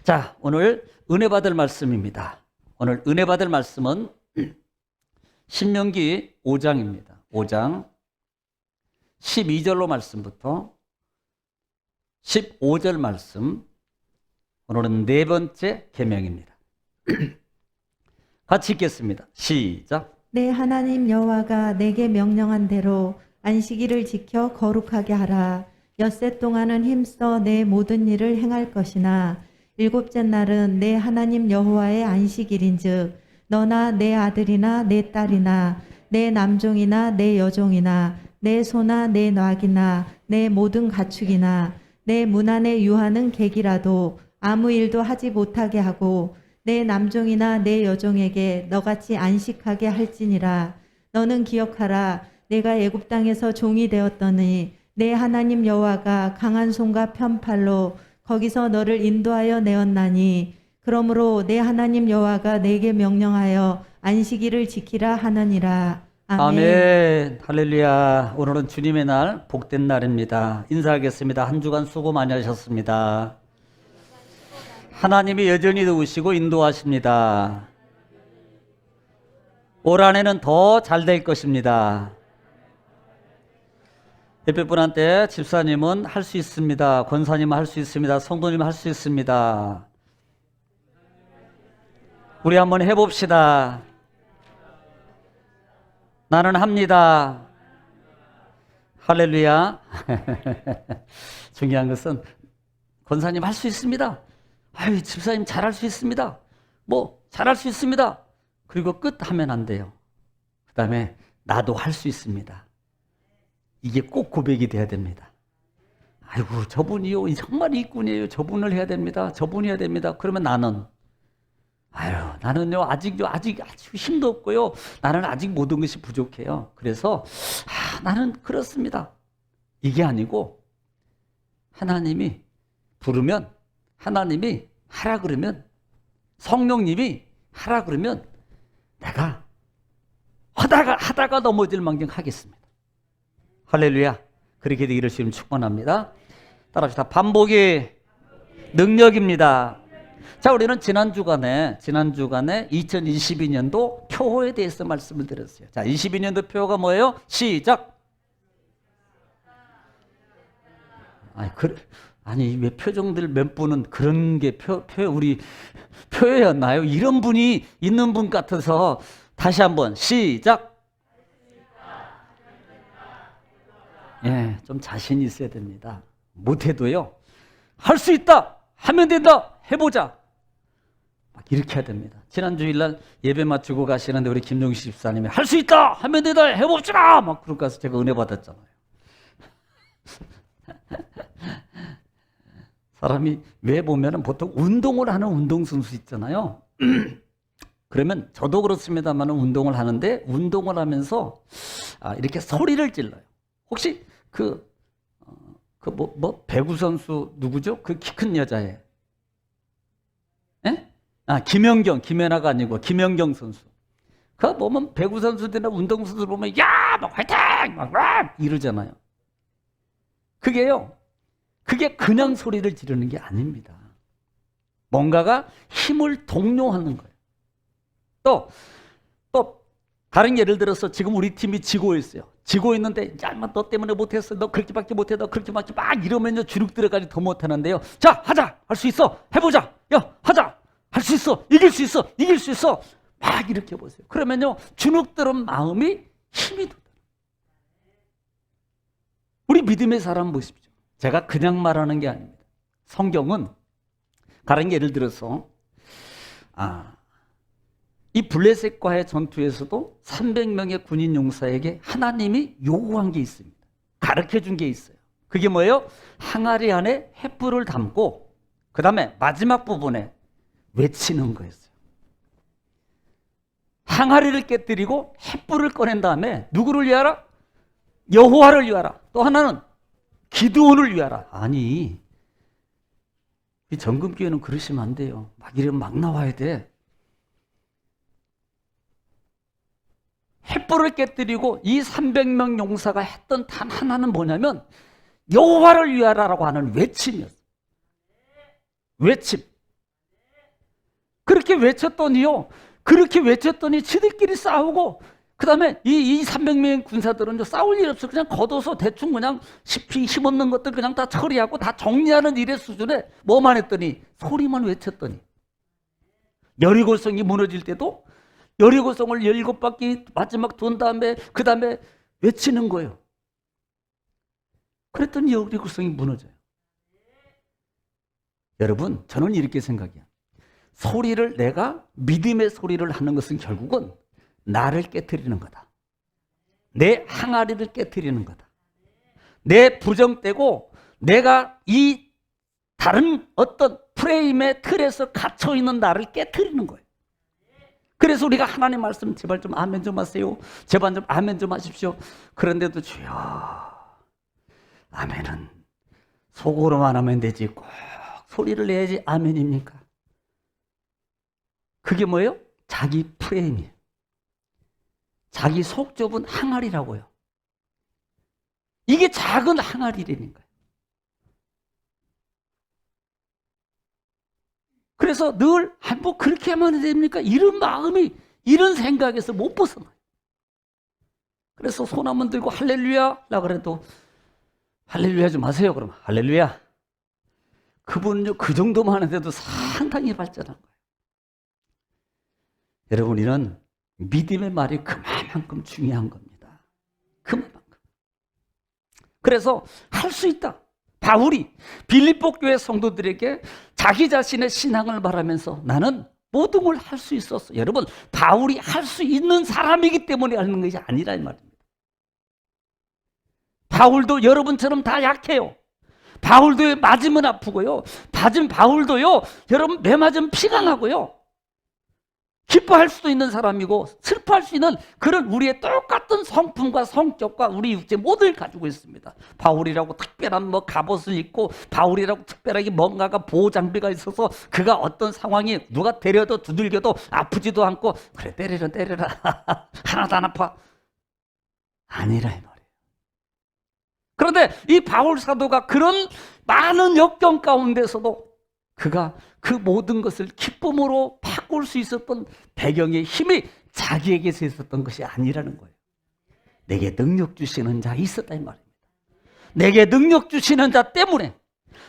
자, 오늘 은혜 받을 말씀입니다. 오늘 은혜 받을 말씀은 신명기 5장입니다. 5장 12절로 말씀부터 15절 말씀. 오늘은 네 번째 계명입니다. 같이 읽겠습니다. 시작. 내 하나님 여호와가 내게 명령한 대로 안식일을 지켜 거룩하게 하라. 엿새 동안은 힘써 내 모든 일을 행할 것이나 일곱째 날은 내 하나님 여호와의 안식일인즉 너나 내 아들이나 내 딸이나 내 남종이나 내 여종이나 내 소나 내 낙이나 내 모든 가축이나 내 문 안에 유하는 객이라도 아무 일도 하지 못하게 하고 내 남종이나 내 여종에게 너같이 안식하게 할지니라. 너는 기억하라. 내가 애굽 땅에서 종이 되었더니 내 하나님 여호와가 강한 손과 편팔로 거기서 너를 인도하여 내었나니 그러므로 내 하나님 여호와가 내게 명령하여 안식일을 지키라 하느니라. 아멘. 아멘. 할렐루야. 오늘은 주님의 날, 복된 날입니다. 인사하겠습니다. 한 주간 수고 많이 하셨습니다. 하나님이 여전히 도우시고 인도하십니다. 올 한해는 더 잘 될 것입니다. 옆에 분한테 집사님은 할 수 있습니다. 권사님은 할 수 있습니다. 성도님은 할 수 있습니다. 우리 한번 해봅시다. 나는 합니다. 할렐루야. 중요한 것은 권사님 할 수 있습니다. 아유, 집사님 잘할 수 있습니다. 잘할 수 있습니다. 그리고 끝 하면 안 돼요. 그 다음에 나도 할 수 있습니다. 이게 꼭 고백이 돼야 됩니다. 아이고, 저분이요, 정말 일꾼이에요. 저분을 해야 됩니다. 저분이 해야 됩니다. 그러면 나는요, 아주 힘도 없고요. 나는 아직 모든 것이 부족해요. 그래서, 나는 그렇습니다. 이게 아니고, 하나님이 부르면, 하나님이 하라 그러면, 성령님이 하라 그러면, 내가 하다가 넘어질 망정 하겠습니다. 할렐루야. 그렇게 되기를 주님 축원합니다. 따라합시다. 반복이 능력입니다. 자, 우리는 지난 주간에 2022년도 표에 대해서 말씀을 드렸어요. 자, 22년도 표가 뭐예요? 시작. 왜 표정들 몇 분은 그런 게 우리 표였나요? 이런 분이 있는 분 같아서 다시 한번 시작. 예, 좀 자신이 있어야 됩니다. 못해도요, 할 수 있다! 하면 된다! 해보자! 막 이렇게 해야 됩니다. 지난 주일날 예배 마치고 가시는데 우리 김종식 집사님이 할 수 있다! 하면 된다! 해봅시다! 막 그러고 가서 제가 은혜 받았잖아요. 사람이 왜 보면은 보통 운동을 하는 운동선수 있잖아요. 그러면 저도 그렇습니다만 운동을 하는데 운동을 하면서 이렇게 소리를 질러요. 혹시 배구 선수 누구죠? 그 키 큰 여자애. 예? 김연아가 아니고 김연경 선수. 그 보면 배구 선수들이나 운동 선수들 보면 막 화이팅! 막 이러잖아요. 그게 그냥 소리를 지르는 게 아닙니다. 뭔가가 힘을 동요하는 거예요. 또 다른 예를 들어서 지금 우리 팀이 지고 있어요. 지고 있는데 너 때문에 못했어. 너 그렇게밖에 못해. 너 그렇게밖에 막 이러면 주눅들어가지 더 못하는데요. 자, 하자. 할 수 있어. 해보자. 야, 하자. 할 수 있어. 이길 수 있어. 이길 수 있어. 막 이렇게 보세요. 그러면요, 주눅들은 마음이 힘이 돋아요. 우리 믿음의 사람 보십시오. 제가 그냥 말하는 게 아닙니다. 성경은 다른 예를 들어서 이 블레셋과의 전투에서도 300명의 군인 용사에게 하나님이 요구한 게 있습니다. 가르쳐 준 게 있어요. 그게 뭐예요? 항아리 안에 횃불을 담고 그 다음에 마지막 부분에 외치는 거였어요. 항아리를 깨뜨리고 횃불을 꺼낸 다음에 누구를 위하라? 여호와를 위하라. 또 하나는 기드온을 위하라. 아니, 이 정금교회는 그러시면 안 돼요. 막 이러면 막 나와야 돼. 횃불을 깨뜨리고 이 300명 용사가 했던 단 하나는 뭐냐면 여호와를 위하라라고 하는 외침이었어요. 외침. 그렇게 외쳤더니요. 그렇게 외쳤더니 지들끼리 싸우고 그 다음에 이 300명의 군사들은 싸울 일 없어 그냥 걷어서 대충 그냥 힘없는 것들 그냥 다 처리하고 다 정리하는 일의 수준에 뭐만 했더니 소리만 외쳤더니 여리고성이 무너질 때도 여리고성을 17바퀴 마지막 돈 다음에 그 다음에 외치는 거예요. 그랬더니 여리고성이 무너져요. 여러분, 저는 이렇게 생각해요. 소리를 내가 믿음의 소리를 하는 것은 결국은 나를 깨트리는 거다. 내 항아리를 깨트리는 거다. 내 부정되고 내가 이 다른 어떤 프레임의 틀에서 갇혀있는 나를 깨트리는 거예요. 그래서 우리가 하나님 말씀 제발 좀 아멘 좀 하세요. 제발 좀 아멘 좀 하십시오. 그런데도 주여, 아멘은 속으로만 하면 되지 꼭 소리를 내야지 아멘입니까? 그게 뭐예요? 자기 프레임이에요. 자기 속 좁은 항아리라고요. 이게 작은 항아리라는 거예요. 그래서 늘 뭐 그렇게 하면 됩니까? 이런 마음이 이런 생각에서 못 벗어나요. 그래서 손 한번 들고 할렐루야 라 그래도 할렐루야 좀 하세요. 그러면 할렐루야. 그분은요 그 정도만 하는데도 상당히 발전한 거예요. 여러분, 이런 믿음의 말이 그만큼 중요한 겁니다. 그만큼. 그래서 할 수 있다. 바울이 빌립보 교회 성도들에게 자기 자신의 신앙을 말하면서 나는 모든 걸 할 수 있었어. 여러분, 바울이 할 수 있는 사람이기 때문에 하는 것이 아니라 이 말입니다. 바울도 여러분처럼 다 약해요. 바울도 맞으면 아프고요. 바울도요, 여러분 매 맞으면 피가 나고요. 기뻐할 수도 있는 사람이고 슬퍼할 수 있는 그런 우리의 똑같은 성품과 성격과 우리 육체 모두를 가지고 있습니다. 바울이라고 특별한 갑옷을 입고 바울이라고 특별하게 뭔가가 보호 장비가 있어서 그가 어떤 상황이 누가 때려도 두들겨도 아프지도 않고 그래 때려라 하나도 안 아파 아니라 이 말이에요. 그런데 이 바울 사도가 그런 많은 역경 가운데서도 그가 그 모든 것을 기쁨으로 바꿀 수 있었던 배경의 힘이 자기에게서 있었던 것이 아니라는 거예요. 내게 능력 주시는 자 있었다 이 말입니다. 내게 능력 주시는 자 때문에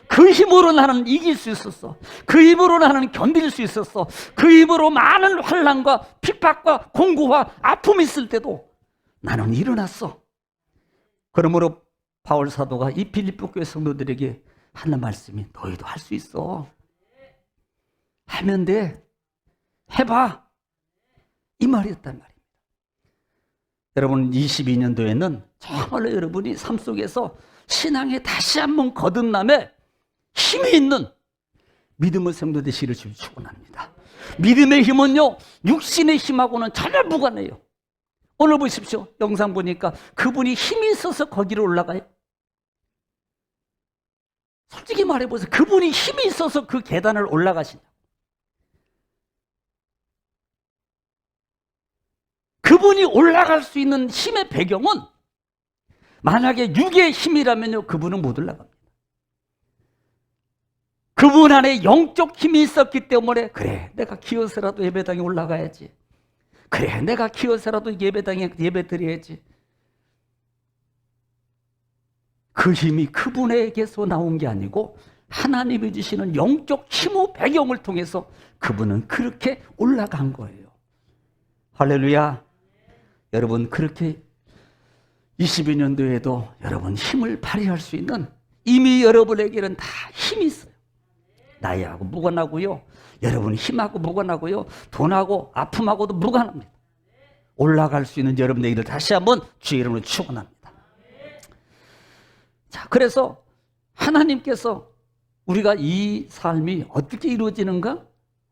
그 힘으로 나는 이길 수 있었어. 그 힘으로 나는 견딜 수 있었어. 그 힘으로 많은 환난과 핍박과 공고와 아픔이 있을 때도 나는 일어났어. 그러므로 바울 사도가 이 빌립보 교회 성도들에게 하는 말씀이 너희도 할 수 있어. 하면 돼. 해봐. 이 말이었단 말입니다. 여러분, 22년도에는 정말로 여러분이 삶 속에서 신앙에 다시 한번 거듭남에 힘이 있는 믿음의 성도 되시기를 축원합니다. 믿음의 힘은요, 육신의 힘하고는 전혀 무관해요. 오늘 보십시오. 영상 보니까 그분이 힘이 있어서 거기로 올라가요. 솔직히 말해보세요. 그분이 힘이 있어서 그 계단을 올라가시냐. 그분이 올라갈 수 있는 힘의 배경은 만약에 육의 힘이라면요, 그분은 못 올라갑니다. 그분 안에 영적 힘이 있었기 때문에 그래, 내가 기어서라도 예배당에 올라가야지. 그래, 내가 기어서라도 예배당에 예배 드려야지. 그 힘이 그분에게서 나온 게 아니고 하나님이 주시는 영적 힘의 배경을 통해서 그분은 그렇게 올라간 거예요. 할렐루야. 여러분, 그렇게 22년도에도 여러분 힘을 발휘할 수 있는 이미 여러분에게는 다 힘이 있어요. 나이하고 무관하고요. 여러분 힘하고 무관하고요. 돈하고 아픔하고도 무관합니다. 올라갈 수 있는 여러분에게를 다시 한번 주의 이름으로 축원합니다. 자, 그래서 하나님께서 우리가 이 삶이 어떻게 이루어지는가?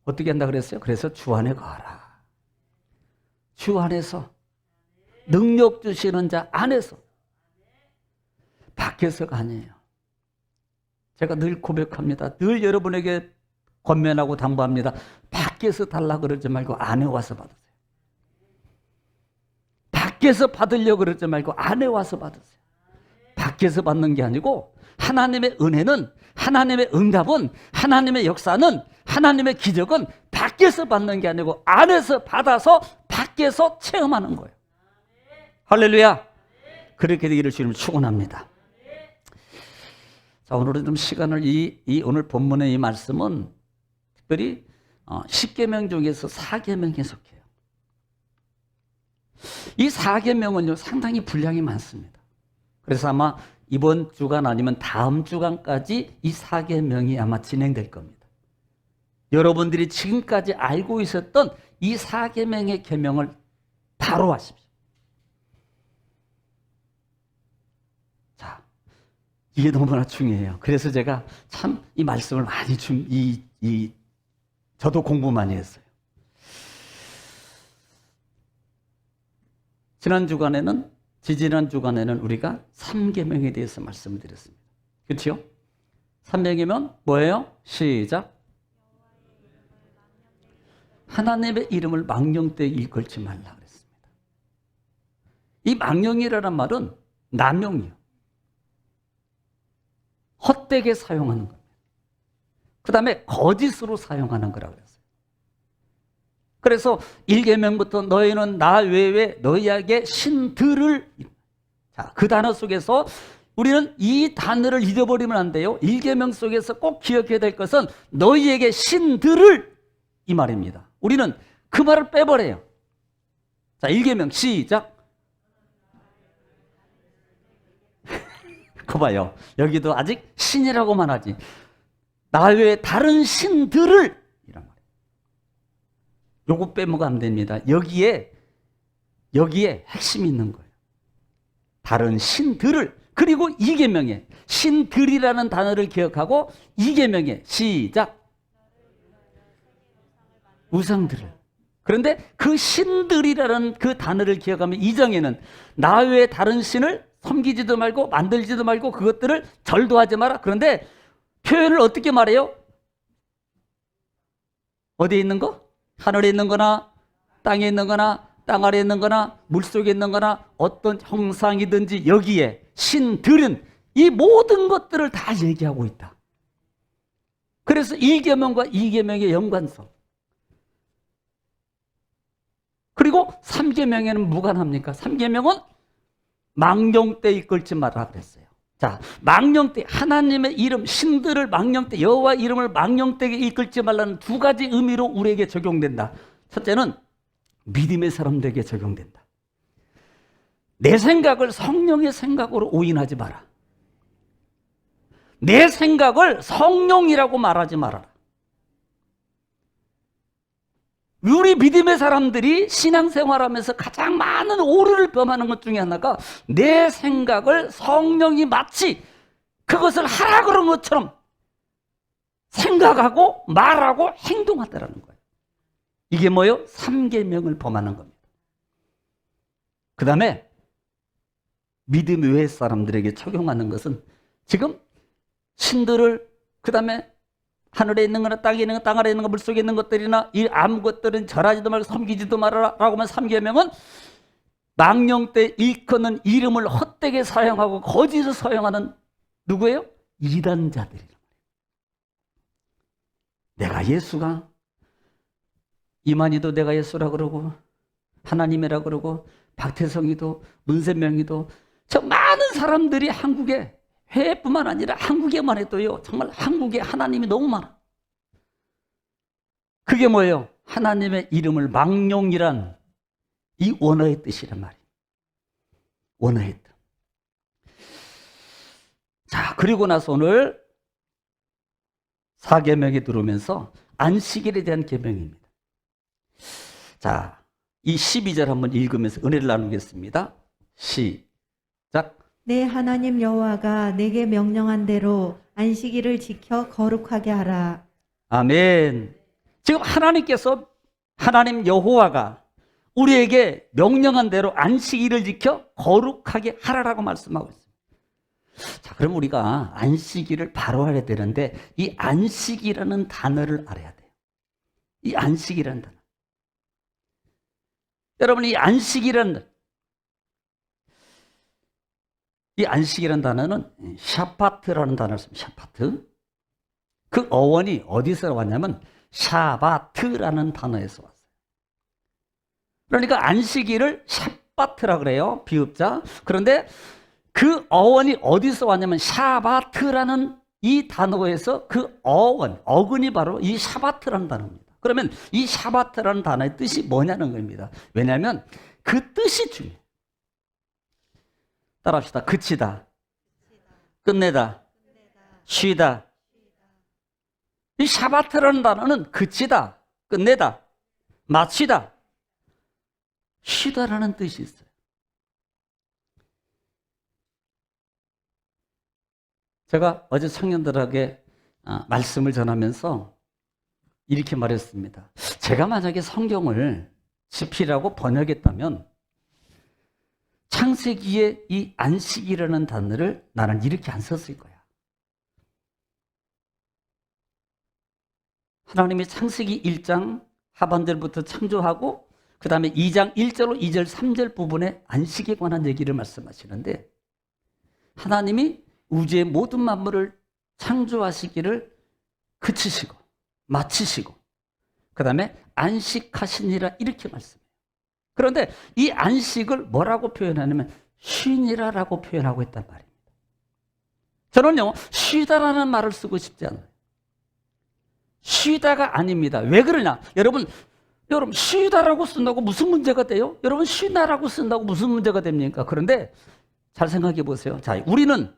어떻게 한다 그랬어요? 그래서 주 안에 거하라. 주 안에서 능력 주시는 자 안에서, 밖에서가 아니에요. 제가 늘 고백합니다. 늘 여러분에게 권면하고 당부합니다. 밖에서 달라 그러지 말고 안에 와서 받으세요. 밖에서 받으려고 그러지 말고 안에 와서 받으세요. 밖에서 받는 게 아니고 하나님의 은혜는, 하나님의 응답은, 하나님의 역사는, 하나님의 기적은 밖에서 받는 게 아니고 안에서 받아서 밖에서 체험하는 거예요. 할렐루야. 그렇게 되기를 주님을 축원합니다. 자, 오늘은 좀 시간을 이 오늘 본문의 이 말씀은 특별히 10계명 중에서 4계명에 속해요. 이 4계명은요 상당히 분량이 많습니다. 그래서 아마 이번 주간 아니면 다음 주간까지 이 4계명이 아마 진행될 겁니다. 여러분들이 지금까지 알고 있었던 이 4계명의 계명을 바로 하십시오. 자, 이게 너무나 중요해요. 그래서 제가 참 이 말씀을 많이 저도 공부 많이 했어요. 지난 주간에는 우리가 3계명에 대해서 말씀을 드렸습니다. 그렇죠? 3계명이면 뭐예요? 시작. 하나님의 이름을 망령되이 일컬지 말라 그랬습니다. 이 망령이라는 말은 남용이요. 헛되게 사용하는 겁니다. 그 다음에 거짓으로 사용하는 거라고 그랬어요. 그래서 1계명부터 너희는 나 외에 너희에게 신들을, 자, 그 단어 속에서 우리는 이 단어를 잊어버리면 안 돼요. 1계명 속에서 꼭 기억해야 될 것은 너희에게 신들을, 이 말입니다. 우리는 그 말을 빼버려요. 자, 1계명 시작. 그 봐요. 여기도 아직 신이라고만 하지. 나 외에 다른 신들을, 이란 말이에요. 요거 빼먹으면 안 됩니다. 여기에 핵심이 있는 거예요. 다른 신들을. 그리고 2계명에 신들이라는 단어를 기억하고 2계명에 시작. 우상들을. 그런데 그 신들이라는 그 단어를 기억하면 2장에는 나 외에 다른 신을 섬기지도 말고 만들지도 말고 그것들을 절도 하지 마라. 그런데 표현을 어떻게 말해요? 어디에 있는 거? 하늘에 있는 거나 땅에 있는 거나 땅 아래에 있는 거나 물속에 있는 거나 어떤 형상이든지 여기에 신들은 이 모든 것들을 다 얘기하고 있다. 그래서 1계명과 2계명의 연관성. 그리고 3계명에는 무관합니까? 3계명은 망령되 이끌지 마라 그랬어요. 자, 망령되, 하나님의 이름, 신들을 망령되, 여호와 이름을 망령되게 이끌지 말라는 두 가지 의미로 우리에게 적용된다. 첫째는 믿음의 사람들에게 적용된다. 내 생각을 성령의 생각으로 오인하지 마라. 내 생각을 성령이라고 말하지 말아라. 우리 믿음의 사람들이 신앙생활하면서 가장 많은 오류를 범하는 것 중에 하나가 내 생각을 성령이 마치 그것을 하라 그런 것처럼 생각하고 말하고 행동하더라는 거예요. 이게 뭐예요? 3계명을 범하는 겁니다. 그 다음에 믿음 외의 사람들에게 적용하는 것은 지금 신들을, 그 다음에 하늘에 있는 거나 땅에 있는 거, 땅 아래에 있는 거, 물속에 있는 것들이나 이 아무것들은 절하지도 말고 섬기지도 말아라 라고 하면 3계명은 망령되 일컫는 이름을 헛되게 사용하고 거짓을 사용하는 누구예요? 이단자들이란 말이에요. 내가 예수가, 이만희도 내가 예수라 그러고 하나님이라 그러고 박태성이도 문세명이도 저 많은 사람들이 한국에, 해외뿐만 아니라 한국에만 해도요, 정말 한국에 하나님이 너무 많아. 그게 뭐예요? 하나님의 이름을 망령이란 이 원어의 뜻이란 말이에요. 원어의 뜻. 자, 그리고 나서 오늘 4계명에 들어오면서 안식일에 대한 계명입니다. 자, 이 12절 한번 읽으면서 은혜를 나누겠습니다. 시작. 내 하나님 여호와가 내게 명령한 대로 안식일을 지켜 거룩하게 하라. 아멘. 지금 하나님께서, 하나님 여호와가 우리에게 명령한 대로 안식일을 지켜 거룩하게 하라라고 말씀하고 있습니다. 자, 그럼 우리가 안식일을 바로 알아야 되는데 이 안식이라는 단어를 알아야 돼요. 이 안식이라는 단어. 여러분, 이 안식이라는 단어는 샤파트라는 단어를 씁니다. 샤파트. 그 어원이 어디서 왔냐면 샤바트라는 단어에서 왔어요. 그러니까 안식일을 샤바트라 그래요. 비읍자. 그런데 그 어원이 어디서 왔냐면 샤바트라는 이 단어에서 그 어근이 바로 이 샤바트라는 단어입니다. 그러면 이 샤바트라는 단어의 뜻이 뭐냐는 겁니다. 왜냐하면 그 뜻이 중요해요. 따라합시다. 그치다, 끝내다, 쉬다. 이 샤바트라는 단어는 그치다, 끝내다, 마치다, 쉬다라는 뜻이 있어요. 제가 어제 청년들에게 말씀을 전하면서 이렇게 말했습니다. 제가 만약에 성경을 집필하고 번역했다면 창세기에 이 안식이라는 단어를 나는 이렇게 안 썼을 거야. 하나님이 창세기 1장 하반절부터 창조하고 그 다음에 2장 1절로 2절 3절 부분에 안식에 관한 얘기를 말씀하시는데 하나님이 우주의 모든 만물을 창조하시기를 그치시고 마치시고 그 다음에 안식하시니라 이렇게 말씀해요. 그런데 이 안식을 뭐라고 표현하냐면 쉬니라라고 표현하고 있단 말입니다. 저는요 쉬다라는 말을 쓰고 싶지 않아요. 쉬다가 아닙니다. 왜 그러냐? 여러분 쉬다라고 쓴다고 무슨 문제가 돼요? 여러분 쉬다라고 쓴다고 무슨 문제가 됩니까? 그런데 잘 생각해 보세요. 자, 우리는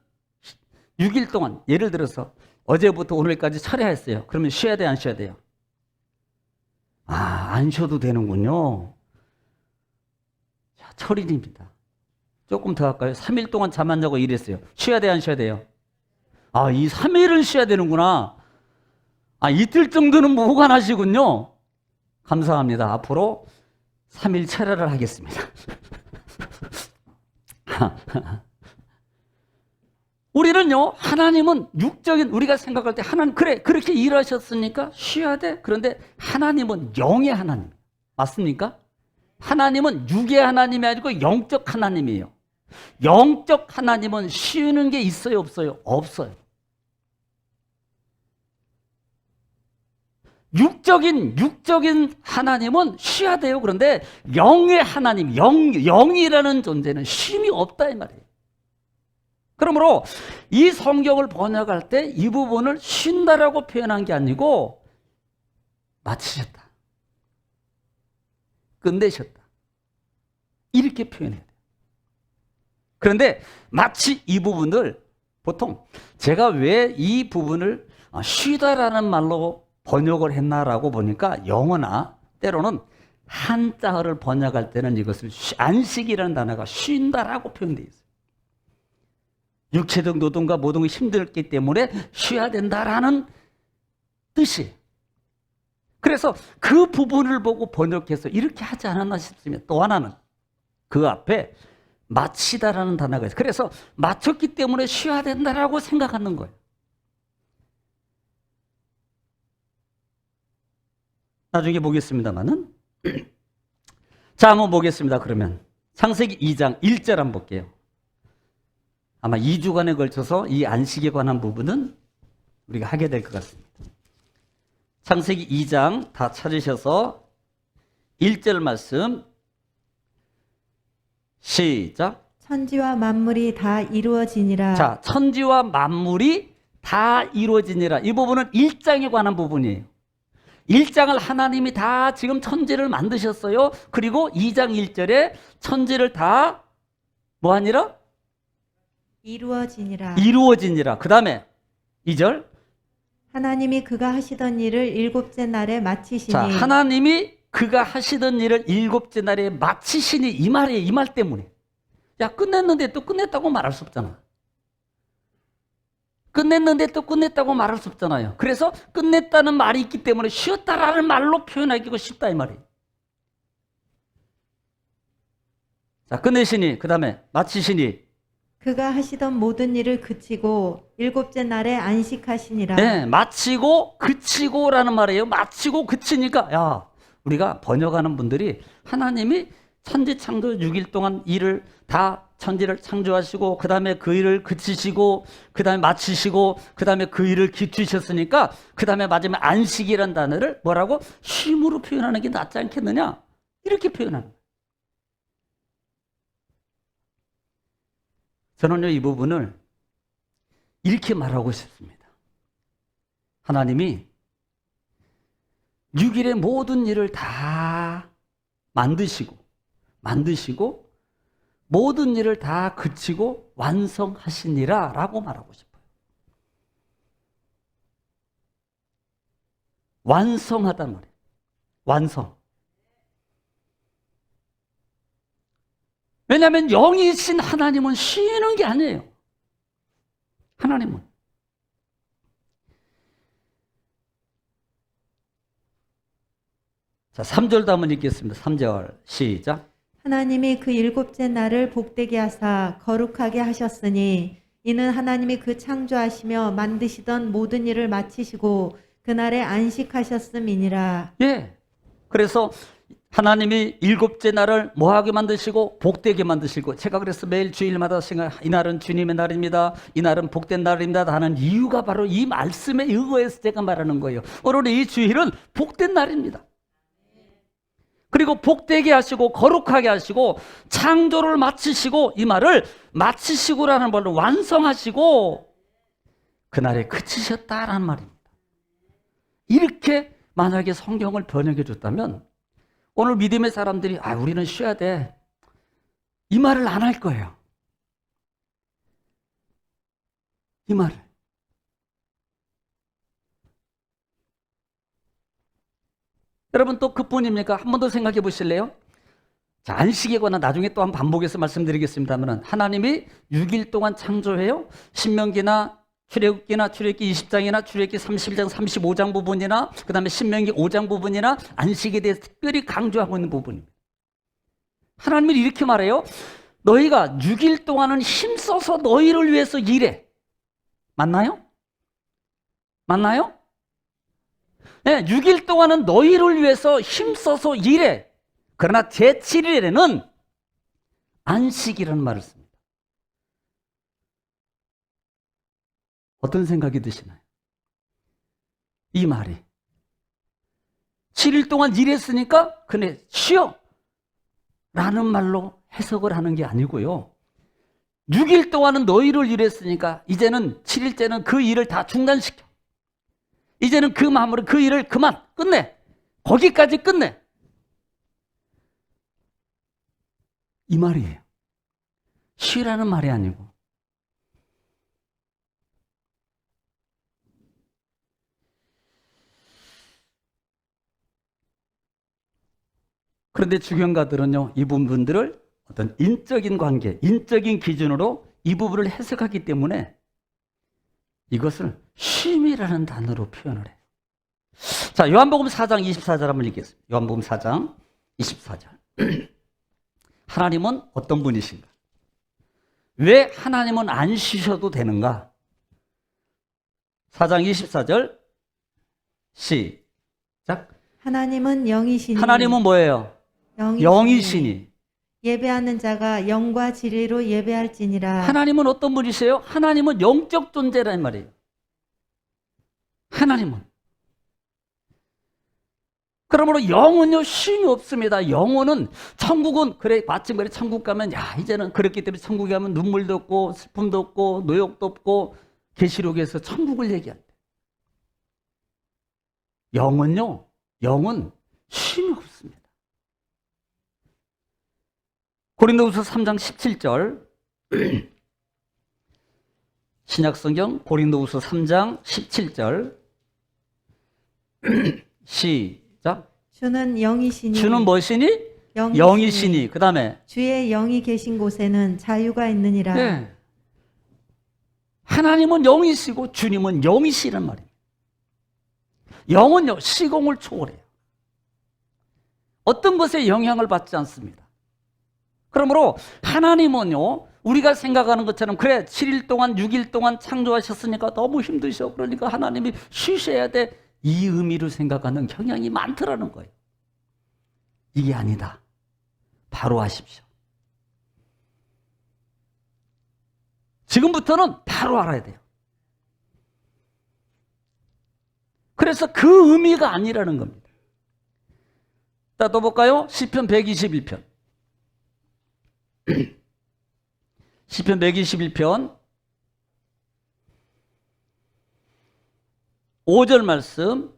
6일 동안 예를 들어서 어제부터 오늘까지 철야했어요. 그러면 쉬어야 돼, 안 쉬어야 돼요? 안 쉬어도 되는군요. 자, 철일입니다. 조금 더 할까요? 3일 동안 잠 안 자고 일했어요. 쉬어야 돼, 안 쉬어야 돼요? 이 3일은 쉬어야 되는구나. 이틀 정도는 무관하시군요. 감사합니다. 앞으로 3일 철야를 하겠습니다. 우리는요, 하나님은 육적인, 우리가 생각할 때 하나님, 그래, 그렇게 일하셨으니까 쉬어야 돼. 그런데 하나님은 영의 하나님. 맞습니까? 하나님은 육의 하나님이 아니고 영적 하나님이에요. 영적 하나님은 쉬는 게 있어요, 없어요? 없어요. 육적인 하나님은 쉬어야 돼요. 그런데 영의 하나님, 영이라는 존재는 쉼이 없다 이 말이에요. 그러므로 이 성경을 번역할 때 이 부분을 쉰다라고 표현한 게 아니고 마치셨다, 끝내셨다 이렇게 표현해야 돼요. 그런데 마치 이 부분을 보통 제가 왜 이 부분을 쉬다라는 말로 번역을 했나라고 보니까 영어나 때로는 한자어를 번역할 때는 이것을 안식이라는 단어가 쉰다라고 표현되어 있어요. 육체적 노동과 모동이 힘들기 때문에 쉬어야 된다라는 뜻이. 그래서 그 부분을 보고 번역해서 이렇게 하지 않았나 싶습니다. 또 하나는 그 앞에 마치다라는 단어가 있어요. 그래서 마쳤기 때문에 쉬어야 된다라고 생각하는 거예요. 나중에 보겠습니다만은 자, 한번 보겠습니다. 그러면 창세기 2장 1절 한번 볼게요. 아마 2주간에 걸쳐서 이 안식에 관한 부분은 우리가 하게 될 것 같습니다. 창세기 2장 다 찾으셔서 1절 말씀 시작. 천지와 만물이 다 이루어지니라. 자, 천지와 만물이 다 이루어지니라. 이 부분은 1장에 관한 부분이에요. 1장을 하나님이 다 지금 천지를 만드셨어요. 그리고 2장 1절에 천지를 다 뭐하니라? 이루어지니라. 그 다음에 2절. 하나님이 그가 하시던 일을 일곱째 날에 마치시니. 자, 하나님이 그가 하시던 일을 일곱째 날에 마치시니 이 말이에요. 이 말 때문에. 야, 끝냈는데 또 끝냈다고 말할 수 없잖아. 끝냈는데 또 끝냈다고 말할 수 없잖아요. 그래서 끝냈다는 말이 있기 때문에 쉬었다라는 말로 표현하기가 쉽다 이 말이에요. 자, 끝내시니 그 다음에 마치시니. 그가 하시던 모든 일을 그치고 일곱째 날에 안식하시니라. 네, 마치고 그치고라는 말이에요. 마치고 그치니까 야, 우리가 번역하는 분들이 하나님이 천지 창조 6일 동안 일을 다 천지를 창조하시고 그 다음에 그 일을 그치시고 그 다음에 마치시고 그 다음에 그 일을 기투셨으니까 그 다음에 마지막에 안식이라는 단어를 뭐라고? 쉼으로 표현하는 게 낫지 않겠느냐? 이렇게 표현하는 거예요. 저는요, 이 부분을 이렇게 말하고 싶습니다. 하나님이 6일의 모든 일을 다 만드시고 모든 일을 다 그치고 완성하시니라 라고 말하고 싶어요. 완성하단 말이에요. 완성. 왜냐하면 영이신 하나님은 쉬는 게 아니에요. 하나님은. 자, 3절도 한번 읽겠습니다. 3절 시작. 하나님이 그 일곱째 날을 복되게 하사 거룩하게 하셨으니 이는 하나님이 그 창조하시며 만드시던 모든 일을 마치시고 그날에 안식하셨음이니라. 예. 그래서 하나님이 일곱째 날을 뭐하게 만드시고 복되게 만드시고, 제가 그래서 매일 주일마다 이날은 주님의 날입니다, 이날은 복된 날입니다 하는 이유가 바로 이 말씀에 의거해서 제가 말하는 거예요. 오늘 이 주일은 복된 날입니다. 그리고 복되게 하시고 거룩하게 하시고 창조를 마치시고, 이 말을 마치시고라는 말로 완성하시고 그날에 그치셨다라는 말입니다. 이렇게 만약에 성경을 번역해 줬다면 오늘 믿음의 사람들이 우리는 쉬어야 돼, 이 말을 안 할 거예요. 이 말을. 여러분, 또 그뿐입니까? 한 번 더 생각해 보실래요? 자, 안식에 관한 나중에 또 한 번 반복해서 말씀드리겠습니다만, 하나님이 6일 동안 창조해요. 신명기나 출애굽기나 출애굽기 20장이나 출애굽기 31장 35장 부분이나 그 다음에 신명기 5장 부분이나 안식에 대해서 특별히 강조하고 있는 부분입니다. 하나님은 이렇게 말해요. 너희가 6일 동안은 힘써서 너희를 위해서 일해. 맞나요? 맞나요? 네, 6일 동안은 너희를 위해서 힘써서 일해. 그러나 제7일에는 안식이라는 말을 씁니다. 어떤 생각이 드시나요? 이 말이 7일 동안 일했으니까 그네 쉬어 라는 말로 해석을 하는 게 아니고요, 6일 동안은 너희를 일했으니까 이제는 7일째는 그 일을 다 중단시켜. 이제는 그 마음으로 그 일을 그만 끝내. 거기까지 끝내. 이 말이에요. 쉬라는 말이 아니고. 그런데 주경가들은요, 이 부분들을 어떤 인적인 관계, 인적인 기준으로 이 부분을 해석하기 때문에 이것을 쉼이라는 단어로 표현을 해요. 자, 요한복음 4장 24절 한번 읽겠습니다. 요한복음 4장 24절. 하나님은 어떤 분이신가? 왜 하나님은 안 쉬셔도 되는가? 4장 24절 시작. 하나님은 영이시니. 하나님은 뭐예요? 영이시니. 예배하는 자가 영과 진리로 예배할지니라. 하나님은 어떤 분이세요? 하나님은 영적 존재란 말이에요. 하나님은. 그러므로 영은요, 쉼이 없습니다. 영혼은, 천국은, 그래, 마침 그래, 천국 가면, 이제는 그렇기 때문에 천국에 가면 눈물도 없고, 슬픔도 없고, 노역도 없고, 계시록에서 천국을 얘기한대. 영은요, 영은 쉼이 없습니다. 고린도후서 3장 17절. 신약성경 고린도후서 3장 17절. 시작. 주는 영이시니. 주는 무엇이니? 영이시니. 그 다음에 주의 영이 계신 곳에는 자유가 있느니라. 네. 하나님은 영이시고 주님은 영이시란 말이에요. 영은요, 시공을 초월해요. 어떤 것에 영향을 받지 않습니다. 그러므로 하나님은요, 우리가 생각하는 것처럼 그래 7일 동안 6일 동안 창조하셨으니까 너무 힘드셔, 그러니까 하나님이 쉬셔야 돼, 이 의미로 생각하는 경향이 많더라는 거예요. 이게 아니다. 바로 하십시오. 지금부터는 바로 알아야 돼요. 그래서 그 의미가 아니라는 겁니다. 자, 또 볼까요? 시편 121편. 시편 121편 5절 말씀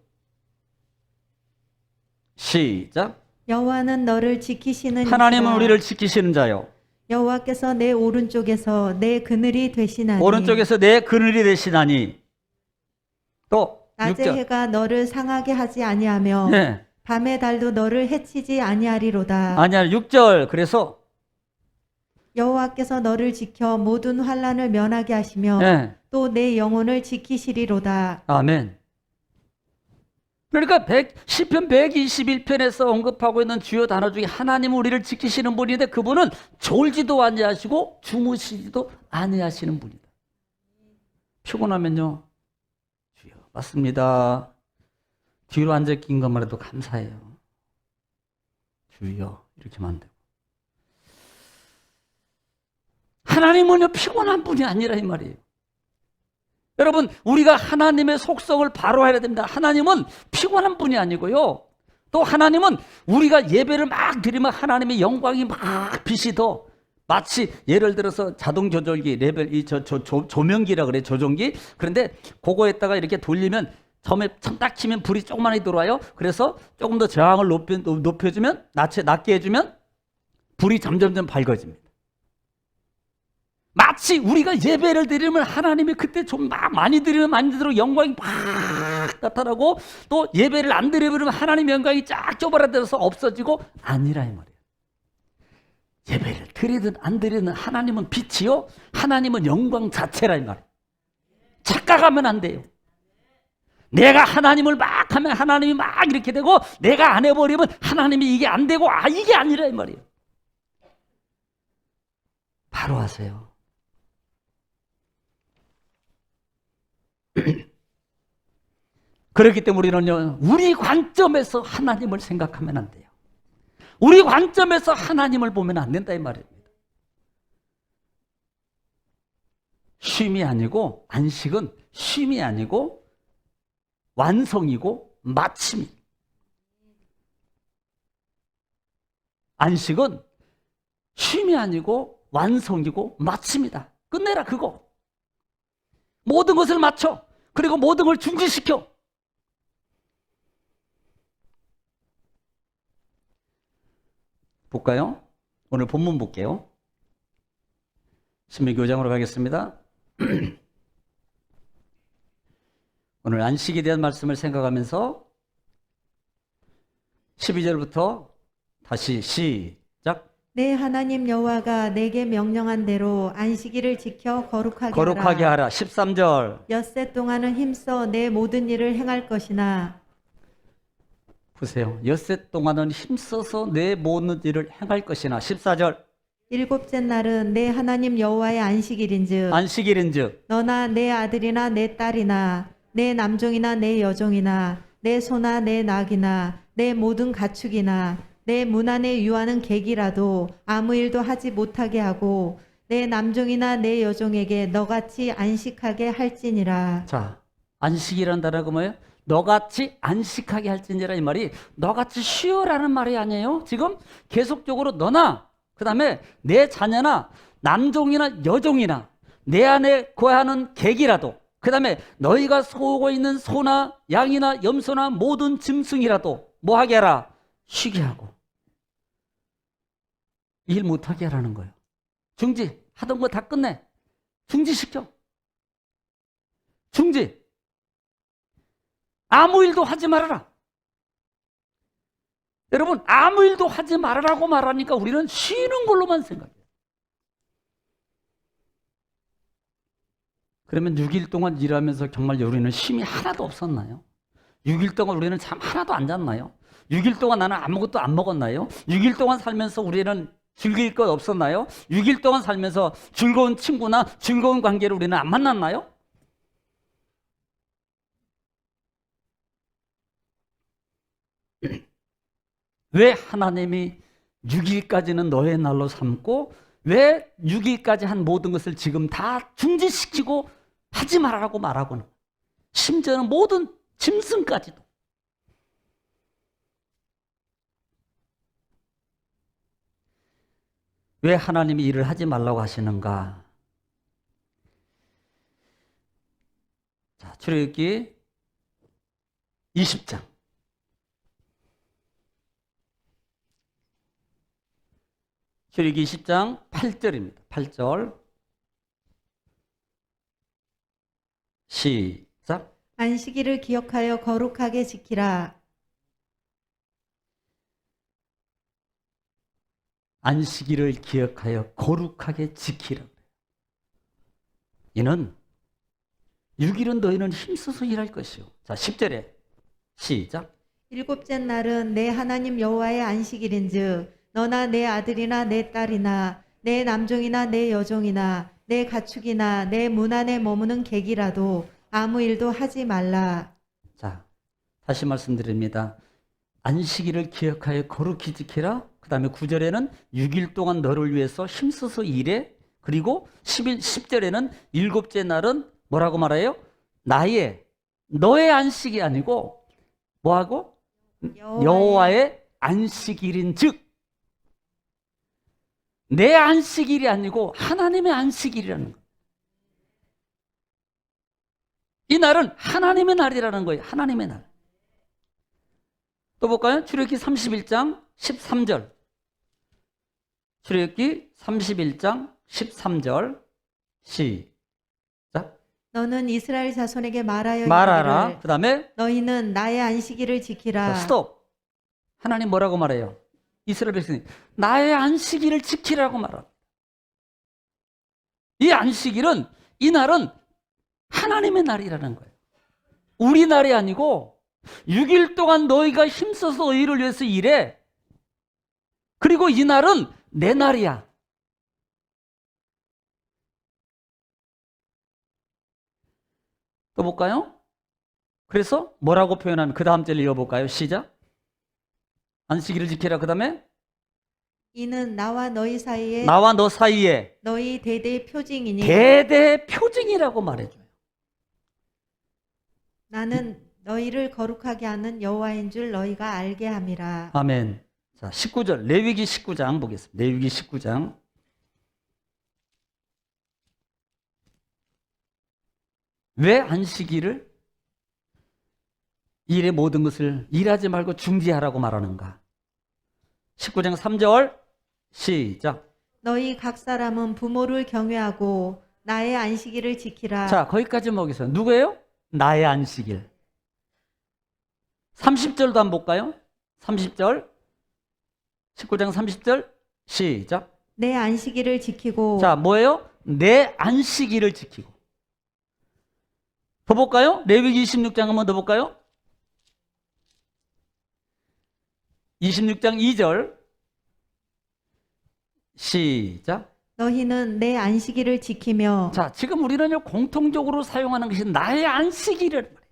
시작. 여호와는 너를 지키시는 하나님은 이시라. 우리를 지키시는 자요. 여호와께서 내 오른쪽에서 내 그늘이 되시나니 오른쪽에서 내 그늘이 되시나니. 또 낮의 6절. 해가 너를 상하게 하지 아니하며 네. 밤의 달도 너를 해치지 아니하리로다. 아니야. 6절. 그래서 여호와께서 너를 지켜 모든 환난을 면하게 하시며 네. 또 내 영혼을 지키시리로다. 아멘. 그러니까 시편 121편에서 언급하고 있는 주요 단어 중에 하나님은 우리를 지키시는 분인데 그분은 졸지도 아니하시고 주무시지도 아니하시는 분이다. 피곤하면요. 주여 맞습니다. 뒤로 앉아 낀 것만 해도 감사해요. 주여 이렇게만 안 되고. 하나님은요 피곤한 분이 아니라 이 말이에요. 여러분 우리가 하나님의 속성을 바로 알아야 됩니다. 하나님은 피곤한 분이 아니고요. 또 하나님은 우리가 예배를 막 드리면 하나님의 영광이 막 빛이 더 마치 예를 들어서 자동 조절기 레벨 조명기라 그래 조종기. 그런데 그거에다가 이렇게 돌리면 처음에 딱 치면 불이 조그만하게 들어와요. 그래서 조금 더 저항을 높여주면 낮게 해주면 불이 점점점 밝아집니다. 마치 우리가 예배를 드리면 하나님이 그때 좀 막 많이 드리면 많이 들도록 영광이 막 나타나고 또 예배를 안 드리면 하나님의 영광이 쫙 쪼그라들어서 없어지고 아니라 이 말이에요. 예배를 드리든 안 드리든 하나님은 빛이요. 하나님은 영광 자체라 이 말이에요. 착각하면 안 돼요. 내가 하나님을 막 하면 하나님이 막 이렇게 되고 내가 안 해버리면 하나님이 이게 안 되고 이게 아니라 이 말이에요. 바로 하세요. 그렇기 때문에 우리는요, 우리 관점에서 하나님을 생각하면 안 돼요. 우리 관점에서 하나님을 보면 안 된다 이 말입니다. 쉼이 아니고 안식은 쉼이 아니고 완성이고 마침이. 안식은 쉼이 아니고 완성이고 마침이다. 끝내라 그거. 모든 것을 마쳐. 그리고 모든 걸 중지시켜. 볼까요? 오늘 본문 볼게요. 신명기 5장으로 가겠습니다. 오늘 안식에 대한 말씀을 생각하면서 12절부터 다시 시작. 내 하나님 여호와가 내게 명령한 대로 안식일을 지켜 거룩하게 하라. 13절. 엿새 동안은 힘써 내 모든 일을 행할 것이나 보세요. 엿새 동안은 힘써서 내 모든 일을 행할 것이나. 14절. 일곱째 날은 내 하나님 여호와의 안식일인즉 안식일인즉 너나 내 아들이나 내 딸이나 내 남종이나 내 여종이나 내 소나 내 낙이나 내 모든 가축이나 내 문 안에 유하는 객이라도 아무 일도 하지 못하게 하고 내 남종이나 내 여종에게 너같이 안식하게 할지니라. 자, 안식이라는 단어가 뭐예요? 너같이 안식하게 할지니라 이 말이 너같이 쉬어라는 말이 아니에요. 지금 계속적으로 너나 그 다음에 내 자녀나 남종이나 여종이나 내 안에 거하는 객이라도 그 다음에 너희가 소고 있는 소나 양이나 염소나 모든 짐승이라도 뭐 하게 하라? 쉬게 하고 일 못하게 하라는 거예요. 중지. 하던 거 다 끝내. 중지시켜. 중지. 아무 일도 하지 말아라. 여러분 아무 일도 하지 말아라고 말하니까 우리는 쉬는 걸로만 생각해요. 그러면 6일 동안 일하면서 정말 우리는 쉼이 하나도 없었나요? 6일 동안 우리는 잠 하나도 안 잤나요? 6일 동안 나는 아무것도 안 먹었나요? 6일 동안 살면서 우리는 즐길 것 없었나요? 6일 동안 살면서 즐거운 친구나 즐거운 관계를 우리는 안 만났나요? 왜 하나님이 6일까지는 너의 날로 삼고 왜 6일까지 한 모든 것을 지금 다 중지시키고 하지 말라고 말하고는, 심지어는 모든 짐승까지도. 왜 하나님이 일을 하지 말라고 하시는가? 자, 출애굽기 20장. 출애굽기 20장 8절입니다. 8절. 시작. 안식일을 기억하여 거룩하게 지키라. 안식일을 기억하여 거룩하게 지키라. 이는 6일은 너희는 힘써서 일할 것이요. 자, 10절에 시작. 일곱째 날은 내 하나님 여호와의 안식일인즉 너나 내 아들이나 내 딸이나 내 남종이나 내 여종이나 내 가축이나 내 문 안에 머무는 객이라도 아무 일도 하지 말라. 자, 다시 말씀드립니다. 안식일을 기억하여 거룩히 지키라. 그 다음에 9절에는 6일 동안 너를 위해서 힘써서 일해. 그리고 10절에는 일곱째 날은 뭐라고 말해요? 너의 안식이 아니고 뭐하고? 여호와의 안식일인 즉, 내 안식일이 아니고 하나님의 안식일이라는 거예요. 이 날은 하나님의 날이라는 거예요. 하나님의 날. 또 볼까요? 출애굽기 31장 13절. 출애굽기 31장 13절. 시작. 너는 이스라엘 자손에게 말하라. 말하라. 그 다음에 너희는 나의 안식일을 지키라. 스톱. 하나님 뭐라고 말해요? 이스라엘 백성이 나의 안식일을 지키라고 말합니다. 이 안식일은, 이 날은 하나님의 날이라는 거예요. 우리 날이 아니고 6일 동안 너희가 힘써서 너희를 위해서 일해. 그리고 이 날은 내 날이야. 또 볼까요? 그래서 뭐라고 표현하면, 그 다음 절 읽어볼까요? 시작. 안식일을 지키라. 그 다음에 이는 나와 너희 사이에 나와 너 사이에 너희 대대의 표징이니 대대 표징이라고 말해줘요. 나는 너희를 거룩하게 하는 여호와인 줄 너희가 알게 함이라. 아멘. 자, 19절 레위기 19장 보겠습니다. 레위기 19장. 왜 안식일을, 일의 모든 것을 일하지 말고 중지하라고 말하는가? 19장 3절 시작. 너희 각 사람은 부모를 경외하고 나의 안식일을 지키라. 자, 거기까지 먹겠어요. 누구예요? 나의 안식일. 30절도 한번 볼까요? 30절. 19장 30절 시작. 내 안식일을 지키고 자, 뭐예요? 내 안식일을 지키고. 더 볼까요? 레위기 26장 한번 더 볼까요? 26장 2절 시작. 너희는 내 안식일을 지키며. 자, 지금 우리는 공통적으로 사용하는 것이 나의 안식일이란 말이에요.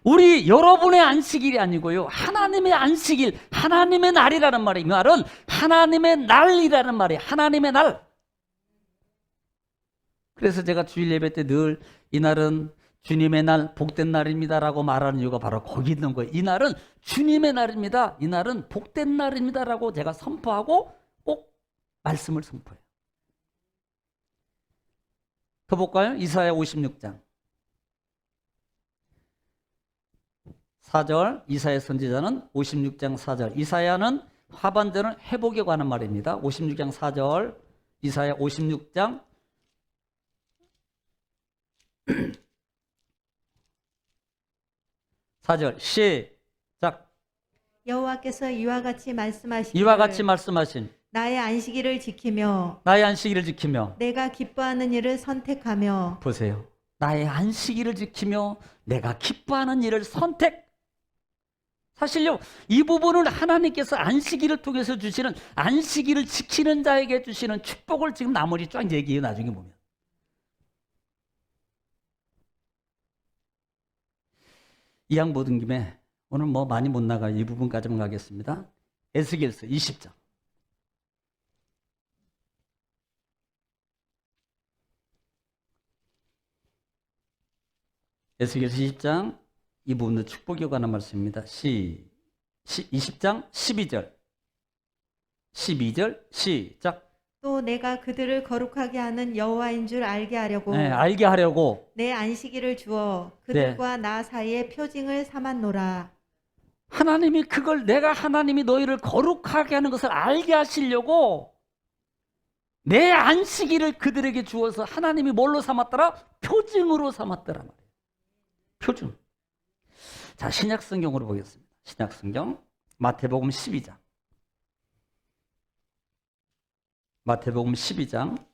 우리 여러분의 안식일이 아니고요, 하나님의 안식일, 하나님의 날이라는 말이에요. 이 말은 하나님의 날이라는 말이에요. 하나님의 날. 그래서 제가 주일 예배 때 늘 이 날은 주님의 날, 복된 날입니다라고 말하는 이유가 바로 거기 있는 거예요. 이 날은 주님의 날입니다. 이 날은 복된 날입니다라고 제가 선포하고 꼭 말씀을 선포해요. 더 볼까요? 이사야 56장 4절. 이사야 선지자는 56장 4절. 이사야는 하반절은 회복에 관한 말입니다. 56장 4절. 이사야 56장 4절 시작. 여호와께서 이와 같이 말씀하시기를 이와 같이 말씀하신 나의 안식일을 지키며 나의 안식일을 지키며. 내가 기뻐하는 일을 선택하며. 보세요. 나의 안식일을 지키며 내가 기뻐하는 일을 선택. 사실요, 이 부분을 하나님께서 안식일을 통해서 주시는, 안식일을 지키는 자에게 주시는 축복을 지금 나머지 쫙 얘기해요. 나중에 보면. 이양 보던 김에 오늘 뭐 많이 못 나가요. 이 부분까지만 가겠습니다. 에스겔서 20장. 에스겔서 20장 이 부분도 축복에 관한 말씀입니다. 20장 12절. 12절 시작. 또 내가 그들을 거룩하게 하는 여호와인 줄 알게 하려고 네, 알게 하려고 내 안식일을 주어 그들과 나 사이에 표징을 삼았노라. 하나님이 그걸 내가 하나님이 너희를 거룩하게 하는 것을 알게 하시려고 내 안식일을 그들에게 주어서 하나님이 뭘로 삼았더라? 표징으로 삼았더라 말이에요. 표징. 자, 신약 성경으로 보겠습니다. 신약 성경 마태복음 12장. 마태복음 12장.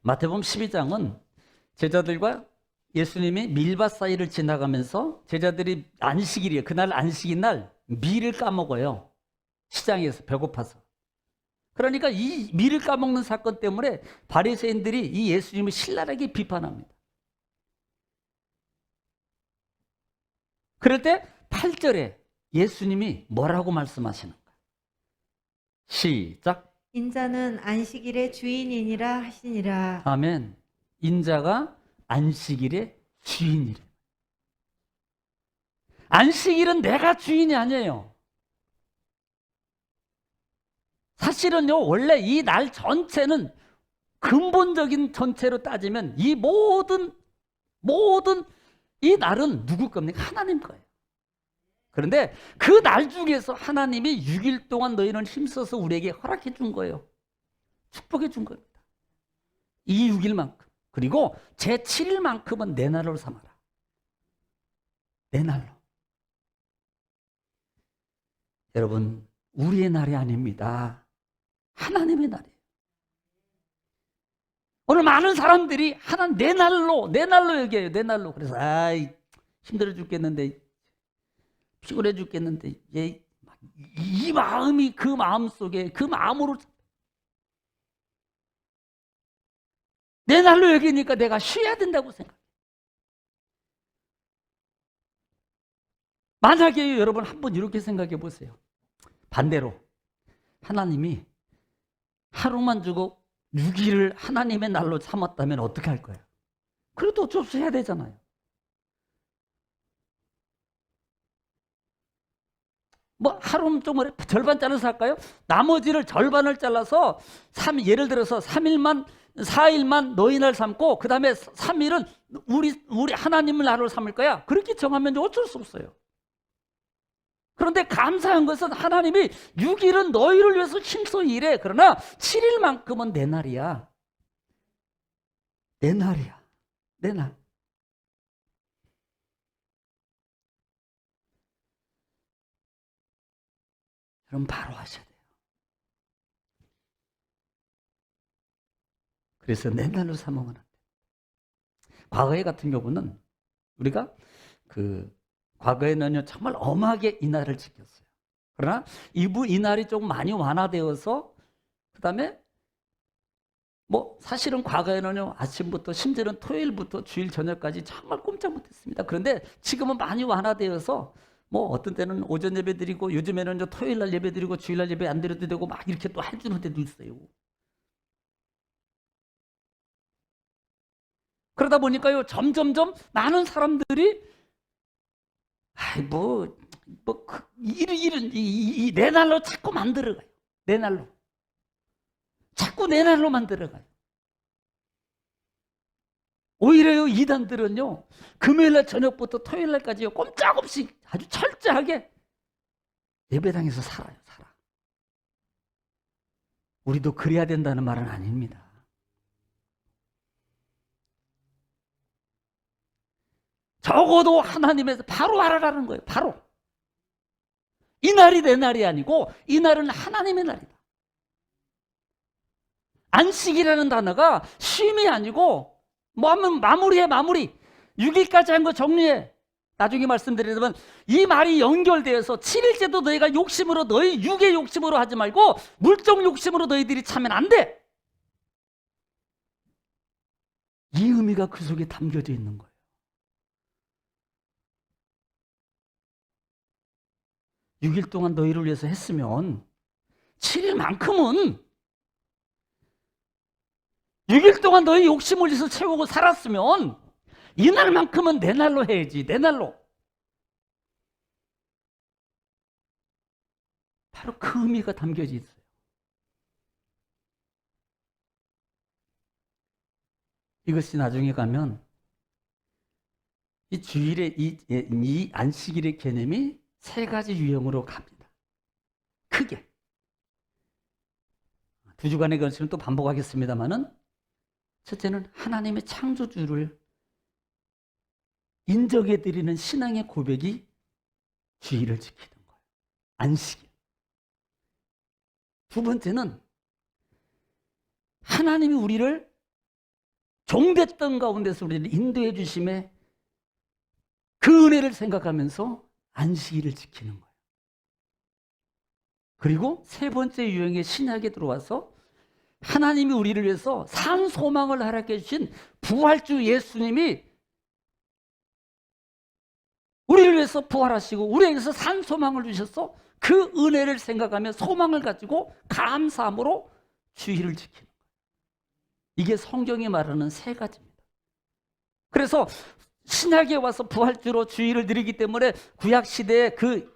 마태복음 12장은 제자들과 예수님이 밀밭 사이를 지나가면서 제자들이 안식일이에요. 그날 안식일 날 밀을 까먹어요. 시장에서 배고파서. 그러니까 이 밀을 까먹는 사건 때문에 바리새인들이 이 예수님을 신랄하게 비판합니다. 그럴 때 8절에 예수님이 뭐라고 말씀하시는가? 시작. 인자는 안식일의 주인이니라 하시니라. 아멘. 인자가 안식일의 주인이래. 안식일은 내가 주인이 아니에요. 사실은요, 원래 이 날 전체는 근본적인 전체로 따지면 이 모든 이 날은 누구 겁니까? 하나님 거예요. 그런데 그 날 중에서 하나님이 6일 동안 너희는 힘써서 우리에게 허락해 준 거예요. 축복해 준 겁니다. 이 6일만큼. 그리고 제 7일만큼은 내 날로 삼아라. 내 날로. 여러분, 우리의 날이 아닙니다. 하나님의 날이에요. 오늘 많은 사람들이 하나님 내 날로 얘기해요. 내 날로. 그래서 힘들어 죽겠는데, 피곤해 죽겠는데, 이 마음이 그 마음 속에 그 마음으로 내 날로 얘기하니까 내가 쉬어야 된다고 생각해요. 만약에 여러분 한번 이렇게 생각해 보세요. 반대로 하나님이 하루만 주고 6일을 하나님의 날로 삼았다면 어떻게 할 거예요? 그래도 어쩔 수 해야 되잖아요. 뭐 하루는 좀 절반 잘라서 할까요? 나머지를 절반을 잘라서 예를 들어서 4일만 너희 날 삼고 그 다음에 3일은 우리 하나님의 날로 삼을 거야. 그렇게 정하면 어쩔 수 없어요. 그런데 감사한 것은 하나님이 6일은 너희를 위해서 힘써 일해. 그러나 7일만큼은 내 날이야. 내 날이야. 내 날. 그럼 바로 하셔야 돼요. 그래서 내 날로 삼으면 안 돼요. 과거에 같은 경우는 우리가 과거에는요 정말 엄하게 이 날을 지켰어요. 그러나 이 날이 좀 많이 완화되어서 그다음에 뭐 사실은 과거에는요 아침부터 심지어는 토요일부터 주일 저녁까지 정말 꼼짝 못했습니다. 그런데 지금은 많이 완화되어서 뭐 어떤 때는 오전 예배 드리고 요즘에는 토요일 날 예배 드리고 주일 날 예배 안 드려도 되고 막 이렇게 또 해주는 데도 있어요. 그러다 보니까요 점점점 많은 사람들이 내 날로 자꾸 만들어가요. 내 날로. 자꾸 내 날로 만들어가요. 오히려요, 이단들은요, 금요일날 저녁부터 토요일날까지요, 꼼짝없이 아주 철저하게 예배당에서 살아요, 살아. 우리도 그래야 된다는 말은 아닙니다. 적어도 하나님에서 바로 알아라는 거예요. 바로. 이 날이 내 날이 아니고 이 날은 하나님의 날이다. 안식이라는 단어가 쉼이 아니고 뭐 하면 마무리해. 6일까지 한 거 정리해. 나중에 말씀드리자면 이 말이 연결되어서 7일째도 너희가 욕심으로 너희 육의 욕심으로 하지 말고 물적 욕심으로 너희들이 차면 안 돼. 이 의미가 그 속에 담겨져 있는 거예요. 6일 동안 너희를 위해서 했으면 7일만큼은 6일 동안 너희 욕심을 위해서 채우고 살았으면 이날만큼은 내 날로 해야지. 내 날로. 바로 그 의미가 담겨져 있어요. 이것이 나중에 가면 이 주일의 이 안식일의 개념이 세 가지 유형으로 갑니다. 크게. 두 주간의 것은 또 반복하겠습니다만은, 첫째는 하나님의 창조주를 인정해 드리는 신앙의 고백이 주일을 지키는 거예요. 안식일. 두 번째는 하나님이 우리를 종됐던 가운데서 우리를 인도해 주심에 그 은혜를 생각하면서 안식일을 지키는 거예요. 그리고 세 번째 유형의 신약에 들어와서 하나님이 우리를 위해서 산 소망을 허락해 주신 부활주 예수님이 우리를 위해서 부활하시고 우리에게서 산 소망을 주셔서 그 은혜를 생각하며 소망을 가지고 감사함으로 주일을 지키는 거예요. 이게 성경이 말하는 세 가지입니다. 그래서 신약에 와서 부활주로 주일을 드리기 때문에 구약시대에 그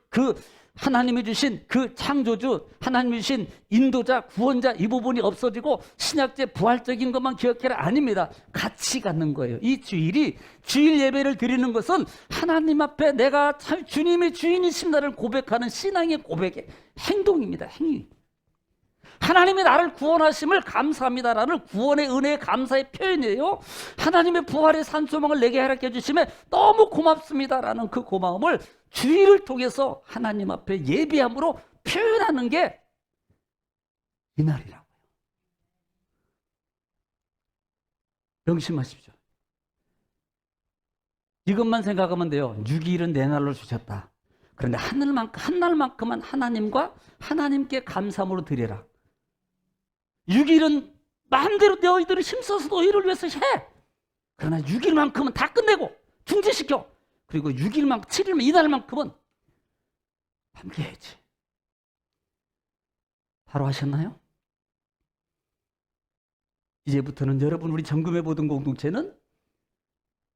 하나님이 주신 그 창조주, 하나님이 주신 인도자, 구원자 이 부분이 없어지고 신약제 부활적인 것만 기억해라 아닙니다. 같이 갖는 거예요. 이 주일이, 주일 예배를 드리는 것은 하나님 앞에 내가 참 주님의 주인이십니다를 고백하는 신앙의 고백의 행동입니다. 행위. 하나님이 나를 구원하심을 감사합니다라는 구원의 은혜의 감사의 표현이에요. 하나님의 부활의 산소망을 내게 허락해 주심에 너무 고맙습니다라는 그 고마움을 주일을 통해서 하나님 앞에 예비함으로 표현하는 게 이날이라고요. 명심하십시오. 이것만 생각하면 돼요. 6일은 내 날로 주셨다. 그런데 한 날만큼은 하나님과 하나님께 감사함으로 드리라. 6일은 마음대로 너희들을 힘써서 너희를 위해서 해. 그러나 6일만큼은 다 끝내고 중지시켜. 그리고 6일만큼, 7일만, 이날만큼은 함께 해야지. 바로 하셨나요? 이제부터는 여러분, 우리 정금의 모든 공동체는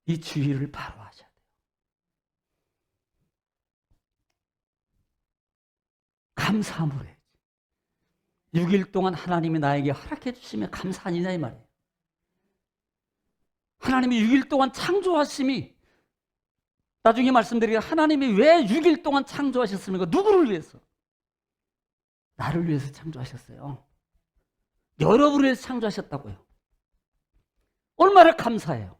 이 주일을 바로 하셔야 돼요. 감사함으로 해야지. 6일 동안 하나님이 나에게 허락해 주시면 감사 아니냐 이 말이에요. 하나님이 6일 동안 창조하심이, 나중에 말씀드리기를 하나님이 왜 6일 동안 창조하셨습니까? 누구를 위해서? 나를 위해서 창조하셨어요. 여러분을 위해서 창조하셨다고요. 얼마나 감사해요.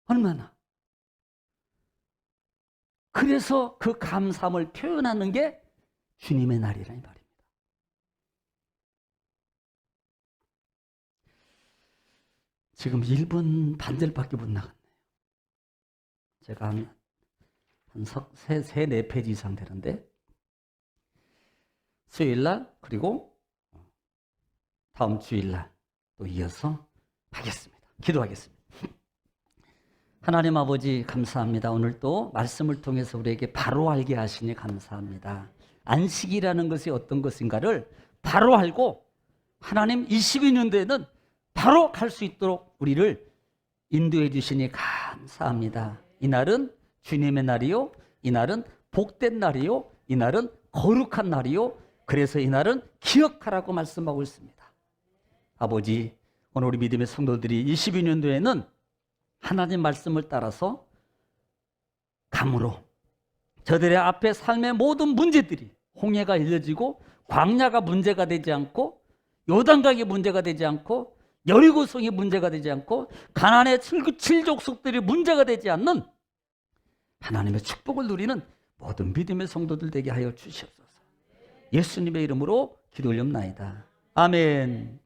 얼마나. 그래서 그 감사함을 표현하는 게 주님의 날이라는 말입니다. 지금 1분 반절밖에 못 나갔네요. 제가 한 3-4페이지 이상 되는데, 수요일날 그리고 다음 주일날 또 이어서 하겠습니다. 기도하겠습니다. 하나님 아버지 감사합니다. 오늘 또 말씀을 통해서 우리에게 바로 알게 하시니 감사합니다. 안식이라는 것이 어떤 것인가를 바로 알고 하나님 22년도에는 바로 갈 수 있도록 우리를 인도해 주시니 감사합니다. 이날은 주님의 날이요, 이날은 복된 날이요, 이날은 거룩한 날이요, 그래서 이날은 기억하라고 말씀하고 있습니다. 아버지, 오늘 우리 믿음의 성도들이 22년도에는 하나님 말씀을 따라서 감으로 저들의 앞에 삶의 모든 문제들이, 홍해가 일려지고 광야가 문제가 되지 않고 요단강이 문제가 되지 않고 여리고성이 문제가 되지 않고 가나안의 7족속들이 문제가 되지 않는 하나님의 축복을 누리는 모든 믿음의 성도들 되게 하여 주시옵소서. 예수님의 이름으로 기도 올립나이다. 아멘.